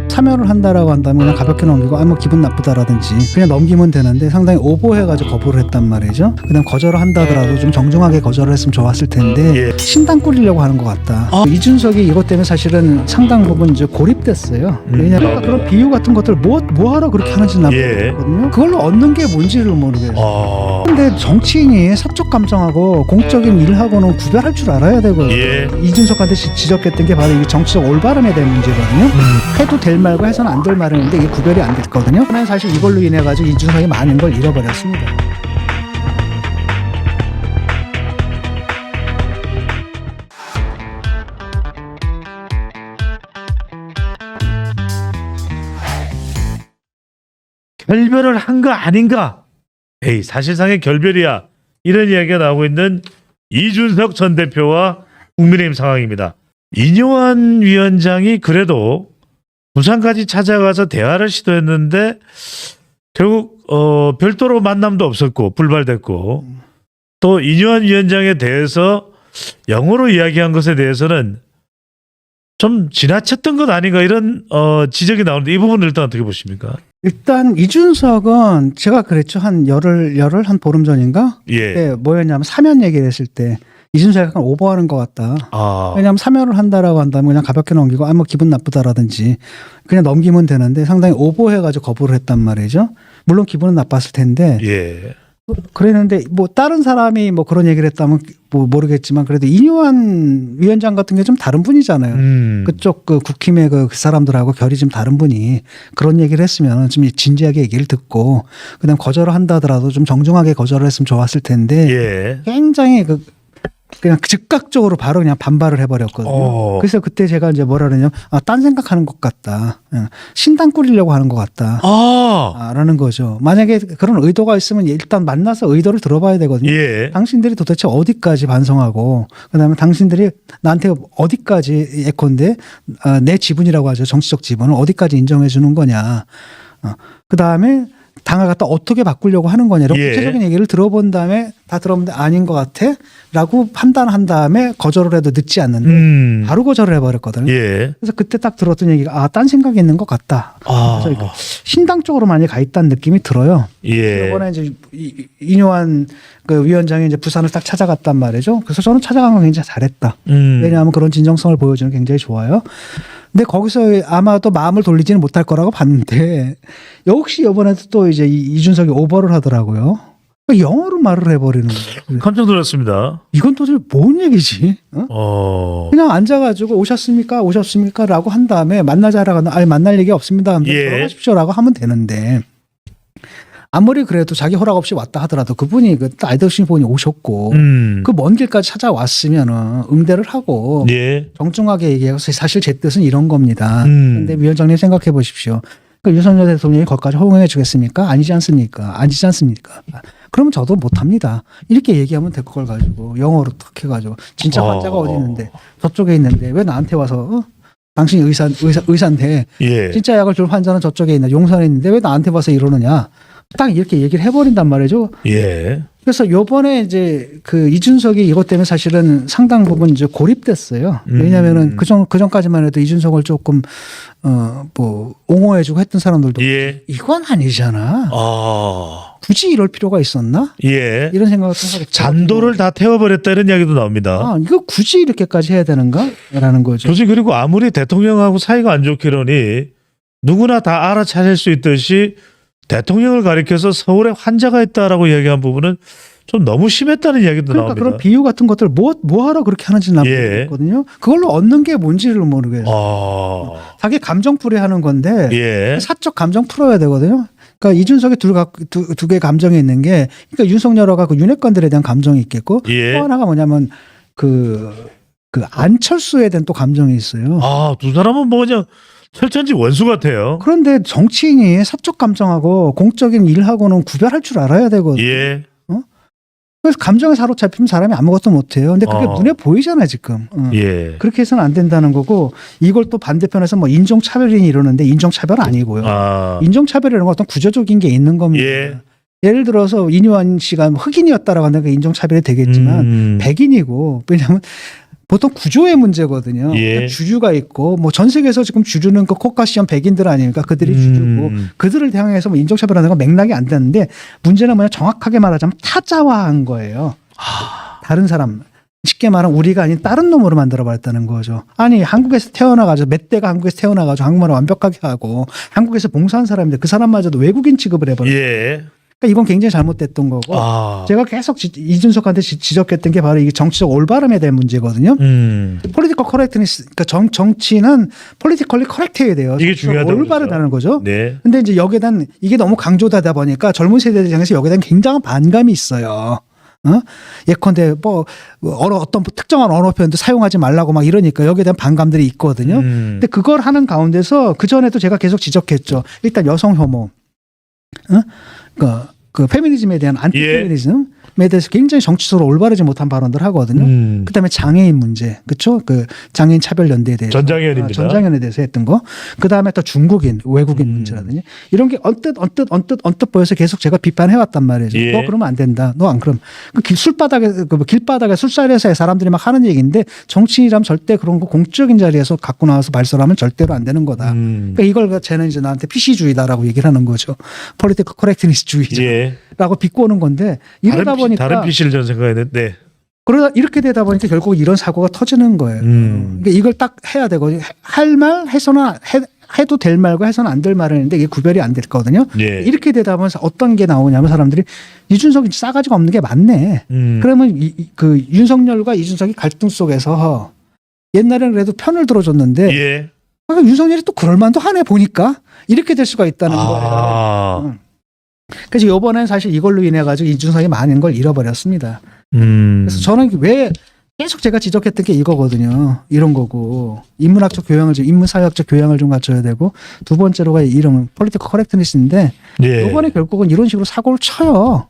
참여를 한다라고 한다면 그냥 가볍게 넘기고 뭐 기분 나쁘다라든지 그냥 넘기면 되는데 상당히 오버해가지고 거부를 했단 말이죠. 그다음 거절을 한다더라도 좀 정중하게 거절을 했으면 좋았을 텐데 신당 꾸리려고 하는 것 같다. 이준석이 이것 때문에 사실은 상당 부분 이제 고립됐어요. 왜냐하면 그런 비유 같은 것들 뭐하러 그렇게 하는지 난 모르거든요. 그걸로 얻는 게 뭔지를 모르겠어요. 근데 정치인이 사적 감정하고 공적인 일하고는 구별할 줄 알아야 되거든요. 이준석한테 지적했던 게 바로 이 정치적 올바름에 대한 문제거든요. 해도 될 말고 해서는 안 될 말인데 이게 구별이 안 됐거든요. 저는 사실 이걸로 인해 가지고 이준석이 많은 걸 잃어버렸습니다. 결별을 한 거 아닌가? 에이, 사실상의 결별이야. 이런 이야기가 나오고 있는 이준석 전 대표와 국민의힘 상황입니다. 이뇨한 위원장이 그래도 부산까지 찾아가서 대화를 시도했는데 결국 별도로 만남도 없었고 불발됐고, 또 이뇨한 위원장에 대해서 영어로 이야기한 것에 대해서는 좀 지나쳤던 것 아닌가, 이런 지적이 나오는데 이 부분을 일단 어떻게 보십니까? 일단 이준석은 제가 그랬죠. 한 열흘 한 보름 전인가? 그때 뭐였냐면 사면 얘기를 했을 때 이준석이 약간 오버하는 것 같다. 왜냐하면 사면을 한다라고 한다면 그냥 가볍게 넘기고 뭐 기분 나쁘다라든지 그냥 넘기면 되는데 상당히 오버해가지고 거부를 했단 말이죠. 물론 기분은 나빴을 텐데. 그랬는데 뭐 다른 사람이 뭐 그런 얘기를 했다면 뭐 모르겠지만 그래도 이뇨한 위원장 같은 게 좀 다른 분이잖아요. 그쪽 그 국힘의 그 사람들하고 결이 좀 다른 분이 그런 얘기를 했으면 좀 진지하게 얘기를 듣고 그다음 거절을 한다더라도 좀 정중하게 거절을 했으면 좋았을 텐데 굉장히 그냥 즉각적으로 바로 그냥 반발을 해버렸거든요. 그래서 그때 제가 이제 뭐라 그러냐면 딴 생각하는 것 같다. 신당 꾸리려고 하는 것 같다. 라는 거죠. 만약에 그런 의도가 있으면 일단 만나서 의도를 들어봐야 되거든요. 당신들이 도대체 어디까지 반성하고 그다음에 당신들이 나한테 어디까지 예컨대 내 지분이라고 하죠. 정치적 지분을 어디까지 인정해 주는 거냐. 그다음에 당을 갖다 어떻게 바꾸려고 하는 거냐라고 구체적인 얘기를 들어본 다음에 다 들어보는데 아닌 것 같아 라고 판단한 다음에 거절을 해도 늦지 않는데 바로 거절을 해버렸거든요. 그래서 그때 딱 들었던 얘기가 딴 생각이 있는 것 같다. 그래서 신당 쪽으로 많이 가 있다는 느낌이 들어요. 이번에 이제 이뇨한 그 위원장이 이제 부산을 딱 찾아갔단 말이죠. 그래서 저는 찾아간 건 굉장히 잘했다. 왜냐하면 그런 진정성을 보여주는 게 굉장히 좋아요. 근데 거기서 아마도 마음을 돌리지는 못할 거라고 봤는데 역시 이번에도 또 이제 이준석이 오버를 하더라고요. 영어로 말을 해버리는 거예요. 깜짝 놀랐습니다. 이건 도대체 뭔 얘기지? 그냥 앉아가지고 오셨습니까? 라고 한 다음에 만나자라고 하면 만날 얘기 없습니다. 들어가십시오 라고 하면 되는데 아무리 그래도 자기 허락 없이 왔다 하더라도 그분이 그 아이들신 분이 오셨고 그 먼 길까지 찾아왔으면 응대를 하고 정중하게 얘기해서 사실 제 뜻은 이런 겁니다. 그런데 위원장님 생각해 보십시오. 그 윤석열 대통령이 거기까지 허용해 주겠습니까? 아니지 않습니까? 그러면 저도 못합니다. 이렇게 얘기하면 될 걸 가지고 영어로 탁 해가지고 진짜 환자가 어디 있는데 저쪽에 있는데 왜 나한테 와서 당신이 의사인데 진짜 약을 줄 환자는 저쪽에 있나 용산에 있는데 왜 나한테 와서 이러느냐. 딱 이렇게 얘기를 해버린단 말이죠. 그래서 요번에 이제 그 이준석이 이것 때문에 사실은 상당 부분 이제 고립됐어요. 왜냐면은 그전까지만 해도 이준석을 조금 뭐 옹호해주고 했던 사람들도 이건 아니잖아. 굳이 이럴 필요가 있었나? 이런 생각을 하게 잔도를 다 태워버렸다 이런 이야기도 나옵니다. 이거 굳이 이렇게까지 해야 되는가라는 거죠. 교수님, 그리고 아무리 대통령하고 사이가 안 좋기로니 누구나 다 알아차릴 수 있듯이 대통령을 가리켜서 서울에 환자가 있다라고 이야기한 부분은 좀 너무 심했다는 이야기도 나옵니다. 그런 비유 같은 것들 뭐하러 그렇게 하는지 난 모르겠거든요. 그걸로 얻는 게 뭔지를 모르겠어요. 자기 감정 풀이하는 건데 사적 감정 풀어야 되거든요. 그러니까 이준석이 두 개의 감정이 있는 게, 그러니까 윤석열과 그 윤핵관들에 대한 감정이 있겠고 또 하나가 뭐냐면 그 안철수에 대한 또 감정이 있어요. 두 사람은 뭐 그냥 철천지 원수 같아요. 그런데 정치인이 사적 감정하고 공적인 일하고는 구별할 줄 알아야 되거든요. 그래서 감정에 사로잡히면 사람이 아무것도 못해요. 근데 그게 눈에 보이잖아요, 지금. 그렇게 해서는 안 된다는 거고, 이걸 또 반대편에서 뭐 인종차별이니 이러는데 인종차별 아니고요. 인종차별이라는 건 어떤 구조적인 게 있는 겁니다. 예를 들어서 이뇨한 씨가 흑인이었다라고 하는 게 인종차별이 되겠지만 백인이고, 왜냐하면 보통 구조의 문제거든요. 예. 그러니까 주주가 있고 뭐 전 세계에서 지금 주주는 그 코카시언 백인들 아닙니까? 그들이 주주고 그들을 향해서 뭐 인종차별하는 건 맥락이 안 되는데 문제는 뭐냐 정확하게 말하자면 타자화한 거예요. 다른 사람. 쉽게 말하면 우리가 아닌 다른 놈으로 만들어버렸다는 거죠. 아니 한국에서 태어나가지고 몇 대가 한국에서 태어나가지고 한국말을 완벽하게 하고 한국에서 봉사한 사람인데 그 사람마저도 외국인 취급을 해버렸어요. 예. 그러니까 이건 굉장히 잘못됐던 거고 제가 계속 이준석한테 지적했던 게 바로 이게 정치적 올바름에 대한 문제거든요. 폴리티컬 커렉트니스, 그러니까 정치는 폴리티컬리 커렉트해야 돼요. 이게 중요하다고 올바르다는 거죠. 네. 근데 이제 여기에 대한 이게 너무 강조되다 보니까 젊은 세대들 향해서 여기에 대한 굉장한 반감이 있어요. 예컨대 뭐 어떤 특정한 언어 표현도 사용하지 말라고 막 이러니까 여기에 대한 반감들이 있거든요. 근데 그걸 하는 가운데서 그 전에도 제가 계속 지적했죠. 일단 여성 혐오, 그 페미니즘에 대한 안티 페미니즘에 대해서 굉장히 정치적으로 올바르지 못한 발언들 하거든요. 그다음에 장애인 문제, 그렇죠? 그 장애인 차별 연대에 대해서 전장현입니다. 전장현에 대해서 했던 거. 그다음에 또 중국인, 외국인 문제라든지 이런 게 언뜻 보여서 계속 제가 비판해 왔단 말이죠. 예. 너 그러면 안 된다. 너 안 그럼 길바닥에 술자리에서 사람들이 막 하는 얘기인데 정치인이라면 절대 그런 거 공적인 자리에서 갖고 나와서 발설하면 절대로 안 되는 거다. 그러니까 이걸 쟤는 이제 나한테 PC주의다라고 얘기를 하는 거죠. 폴리티컬 커렉트니스주의자. 예. 라고 비꼬는 건데 이러다 보니까 다른 PC를 전 생각했는데 네. 그러다 이렇게 되다 보니까 결국 이런 사고가 터지는 거예요. 그러니까 이걸 딱 해야 되고 할 말 해서는 해도 될 말과 해서는 안 될 말을 했는데 이게 구별이 안 됐거든요. 예. 이렇게 되다 보면 어떤 게 나오냐면 사람들이 이준석이 싸가지가 없는 게 맞네. 그러면 그 윤석열과 이준석이 갈등 속에서 옛날에는 그래도 편을 들어줬는데 예. 윤석열이 또 그럴 만도 하네 보니까 이렇게 될 수가 있다는 거예요. 그래서 이번엔 사실 이걸로 인해 가지고 이준석이 많은 걸 잃어버렸습니다. 그래서 저는 왜 계속 제가 지적했던 게 이거거든요. 이런 거고 인문학적 교양을 좀 인문사회학적 교양을 좀 갖춰야 되고 두 번째로가 이런 폴리티컬 커렉트니스인데 예. 이번에 결국은 이런 식으로 사고를 쳐요.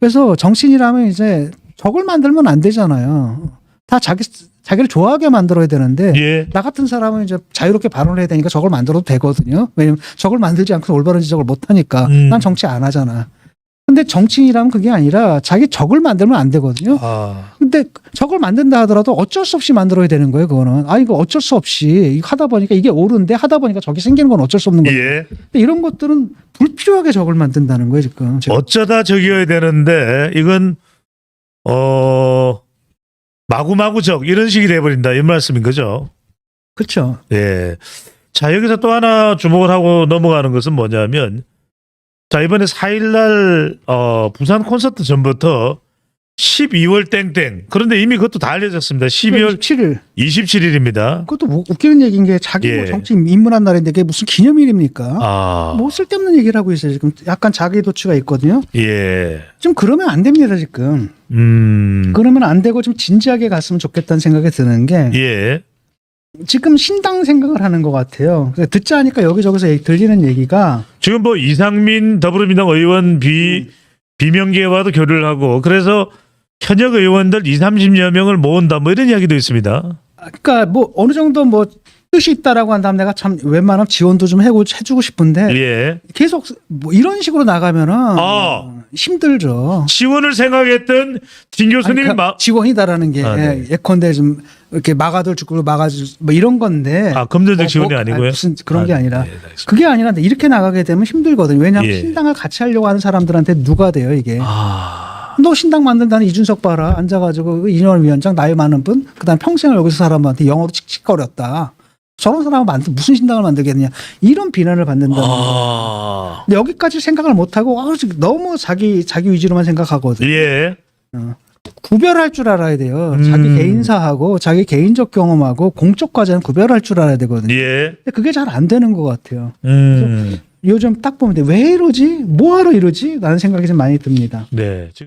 그래서 정치인이라면 이제 적을 만들면 안 되잖아요. 다 자기를 좋아하게 만들어야 되는데 예. 나 같은 사람은 이제 자유롭게 발언을 해야 되니까 적을 만들어도 되거든요. 왜냐면 적을 만들지 않고 올바른 지적을 못 하니까 난 정치 안 하잖아. 근데 정치인이라면 그게 아니라 자기 적을 만들면 안 되거든요. 근데 적을 만든다 하더라도 어쩔 수 없이 만들어야 되는 거예요. 그거는. 이거 어쩔 수 없이 이거 하다 보니까 이게 옳은데 하다 보니까 적이 생기는 건 어쩔 수 없는 거예요. 예. 근데 이런 것들은 불필요하게 적을 만든다는 거예요. 지금. 어쩌다 적이어야 되는데 이건 마구마구 적 이런 식이 돼버린다 이 말씀인 거죠. 그렇죠. 예. 자 여기서 또 하나 주목을 하고 넘어가는 것은 뭐냐면 자 이번에 4일날 부산 콘서트 전부터 12월 땡땡 그런데 이미 그것도 다 알려졌습니다. 12월 7일 27일입니다. 그것도 뭐 웃기는 얘기인 게 자기 뭐 예. 정치인 입문한 날인데 그게 무슨 기념일입니까? 뭐 쓸데없는 얘기를 하고 있어요. 지금 약간 자기 도취가 있거든요. 예. 좀 그러면 안 됩니다 지금. 그러면 안 되고 좀 진지하게 갔으면 좋겠다는 생각이 드는 게 예. 지금 신당 생각을 하는 것 같아요. 듣자 하니까 여기저기서 들리는 얘기가 지금 뭐 이상민 더불어민주당 의원 비명계와도 교류를 하고 그래서 현역 의원들 20-30여 명을 모은다 뭐 이런 이야기도 있습니다. 그러니까 뭐 어느 정도 뭐 뜻이 있다라고 한다면 내가 참 웬만하면 지원도 좀 해주고 싶은데 예. 계속 뭐 이런 식으로 나가면은 힘들죠. 지원을 생각했던 진 교수님이 그러니까 지원이다라는 게 네. 예컨대 좀 이렇게 막아둘 축구를 막아줄 뭐 이런 건데 금전적 지원이 아니고요. 무슨 그런 게 아니라 네, 알겠습니다. 그게 아니라 이렇게 나가게 되면 힘들거든요. 왜냐하면 예. 신당을 같이 하려고 하는 사람들한테 누가 돼요 이게. 너 신당 만든다는 이준석 봐라 앉아가지고 이인원 위원장 나이 많은 분 그다음 평생을 여기서 사람한테 영어로 칙칙거렸다. 저런 사람을 무슨 신당을 만들겠느냐 이런 비난을 받는다는 거예요. 근데 여기까지 생각을 못하고 너무 자기 위주로만 생각하거든요. 예. 구별할 줄 알아야 돼요. 자기 개인사하고 자기 개인적 경험하고 공적 과제는 구별할 줄 알아야 되거든요. 예. 근데 그게 잘 안 되는 것 같아요. 그래서 요즘 딱 보면 왜 이러지? 뭐하러 이러지? 라는 생각이 좀 많이 듭니다. 네. 지금